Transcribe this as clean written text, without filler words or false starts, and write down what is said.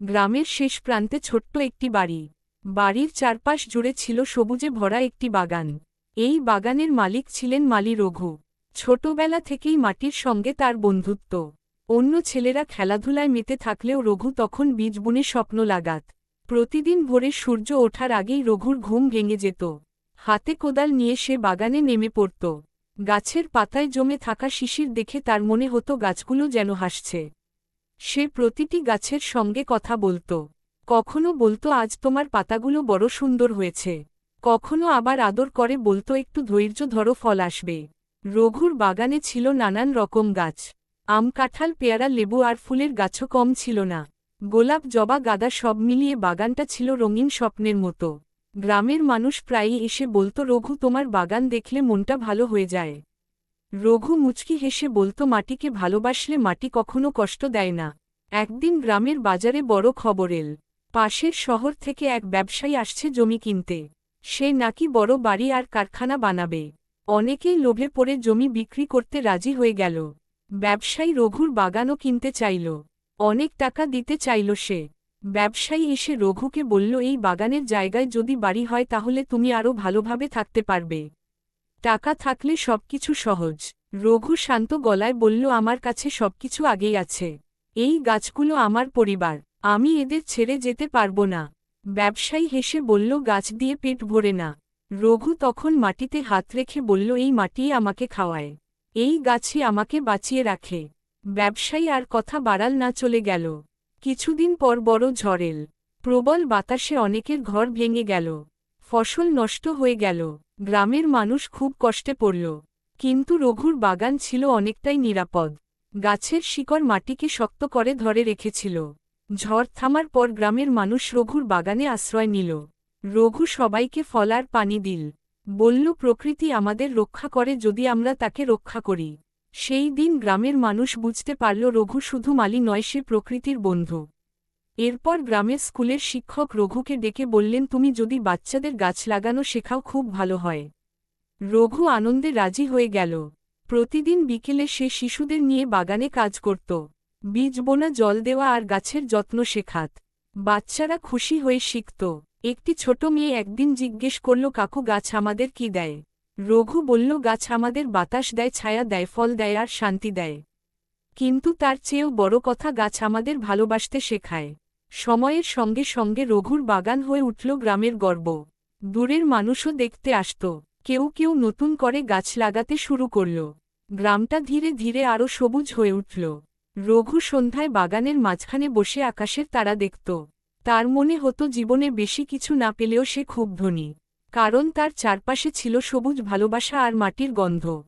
গ্রামের শেষ প্রান্তে ছোট্ট একটি বাড়ি। বাড়ির চারপাশ জুড়ে ছিল সবুজে ভরা একটি বাগান। এই বাগানের মালিক ছিলেন মালি রঘু। ছোটবেলা থেকেই মাটির সঙ্গে তার বন্ধুত্ব। অন্য ছেলেরা খেলাধুলায় মেতে থাকলেও রঘু তখন বীজ বুনে স্বপ্ন লাগাত। প্রতিদিন ভোরে সূর্য ওঠার আগেই রঘুর ঘুম ভেঙে যেত। হাতে কোদাল নিয়ে সে বাগানে নেমে পড়ত। গাছের পাতায় জমে থাকা শিশির দেখে তার মনে হতো গাছগুলো যেন হাসছে। সে প্রতিটি গাছের সঙ্গে কথা বলত। কখনো বলতো আজ তোমার পাতাগুলো বড় সুন্দর হয়েছে। কখনো আবার আদর করে বলতো একটু ধৈর্য ধরো, ফল আসবে। রঘুর বাগানে ছিল নানান রকম গাছ। আম, কাঁঠাল, পেয়ারা, লেবু আর ফুলের গাছও কম ছিল না। গোলাপ, জবা, গাঁদা সব মিলিয়ে বাগানটা ছিল রঙিন স্বপ্নের মতো। গ্রামের মানুষ প্রায়ই এসে বলতো, রঘু, তোমার বাগান দেখলে মনটা ভালো হয়ে যায়। রঘু মুচকি হেসে বলতো, মাটিকে ভালোবাসলে মাটি কখনো কষ্ট দেয় না। একদিন গ্রামের বাজারে বড় খবর এল। পাশের শহর থেকে এক ব্যবসায়ী আসছে জমি কিনতে। সে নাকি বড় বাড়ি আর কারখানা বানাবে। অনেকেই লোভে পড়ে জমি বিক্রি করতে রাজি হয়ে গেল। ব্যবসায়ী রঘুর বাগানও কিনতে চাইল। অনেক টাকা দিতে চাইল সে। ব্যবসায়ী এসে রঘুকে বলল, এই বাগানের জায়গায় যদি বাড়ি হয় তাহলে তুমি আরও ভালোভাবে থাকতে পারবে। টাকা থাকলে সবকিছু সহজ। রঘু শান্ত গলায় বলল, আমার কাছে সবকিছু আগেই আছে। এই গাছগুলো আমার পরিবার, আমি এদের ছেড়ে যেতে পারবো না। ব্যবসায়ী হেসে বলল, গাছ দিয়ে পেট ভরে না। রঘু তখন মাটিতে হাত রেখে বলল, এই মাটিই আমাকে খাওয়ায়। এই গাছই আমাকে বাঁচিয়ে রাখে। ব্যবসায়ী আর কথা বাড়াল না, চলে গেল। কিছুদিন পর বড় ঝড় এল। প্রবল বাতাসে অনেকের ঘর ভেঙে গেল। ফসল নষ্ট হয়ে গেল। গ্রামের মানুষ খুব কষ্টে পড়ল। কিন্তু রঘুর বাগান ছিল অনেকটাই নিরাপদ। গাছের শিকড় মাটিকে শক্ত করে ধরে রেখেছিল। ঝড় থামার পর গ্রামের মানুষ রঘুর বাগানে আশ্রয় নিল। রঘু সবাইকে ফল আর পানি দিল। বলল, প্রকৃতি আমাদের রক্ষা করে যদি আমরা তাকে রক্ষা করি। সেই দিন গ্রামের মানুষ বুঝতে পারল, রঘু শুধু মালি নয়, সে প্রকৃতির বন্ধু। এরপর গ্রামের স্কুলের শিক্ষক রঘুকে ডেকে বললেন, তুমি যদি বাচ্চাদের গাছ লাগানো শেখাও খুব ভালো হয়। রঘু আনন্দে রাজি হয়ে গেল। প্রতিদিন বিকেলে সে শিশুদের নিয়ে বাগানে কাজ করত। বীজ বোনা, জল দেওয়া আর গাছের যত্ন শেখাত। বাচ্চারা খুশি হয়ে শিখত। একটি ছোট মেয়ে একদিন জিজ্ঞেস করল, কাকু, গাছ আমাদের কি দেয়? রঘু বলল, গাছ আমাদের বাতাস দেয়, ছায়া দেয়, ফল দেয় আর শান্তি দেয়। কিন্তু তার চেয়েও বড় কথা, গাছ আমাদের ভালোবাসতে শেখায়। সময়ের সঙ্গে সঙ্গে রঘুর বাগান হয়ে উঠল গ্রামের গর্ব। দূরের মানুষও দেখতে আসত। কেউ কেউ নতুন করে গাছ লাগাতে শুরু করল। গ্রামটা ধীরে ধীরে আরও সবুজ হয়ে উঠল। রঘু সন্ধ্যায় বাগানের মাঝখানে বসে আকাশের তারা দেখত। তার মনে হতো, জীবনে বেশি কিছু না পেলেও সে খুব ধনী। কারণ তার চারপাশে ছিল সবুজ, ভালোবাসা আর মাটির গন্ধ।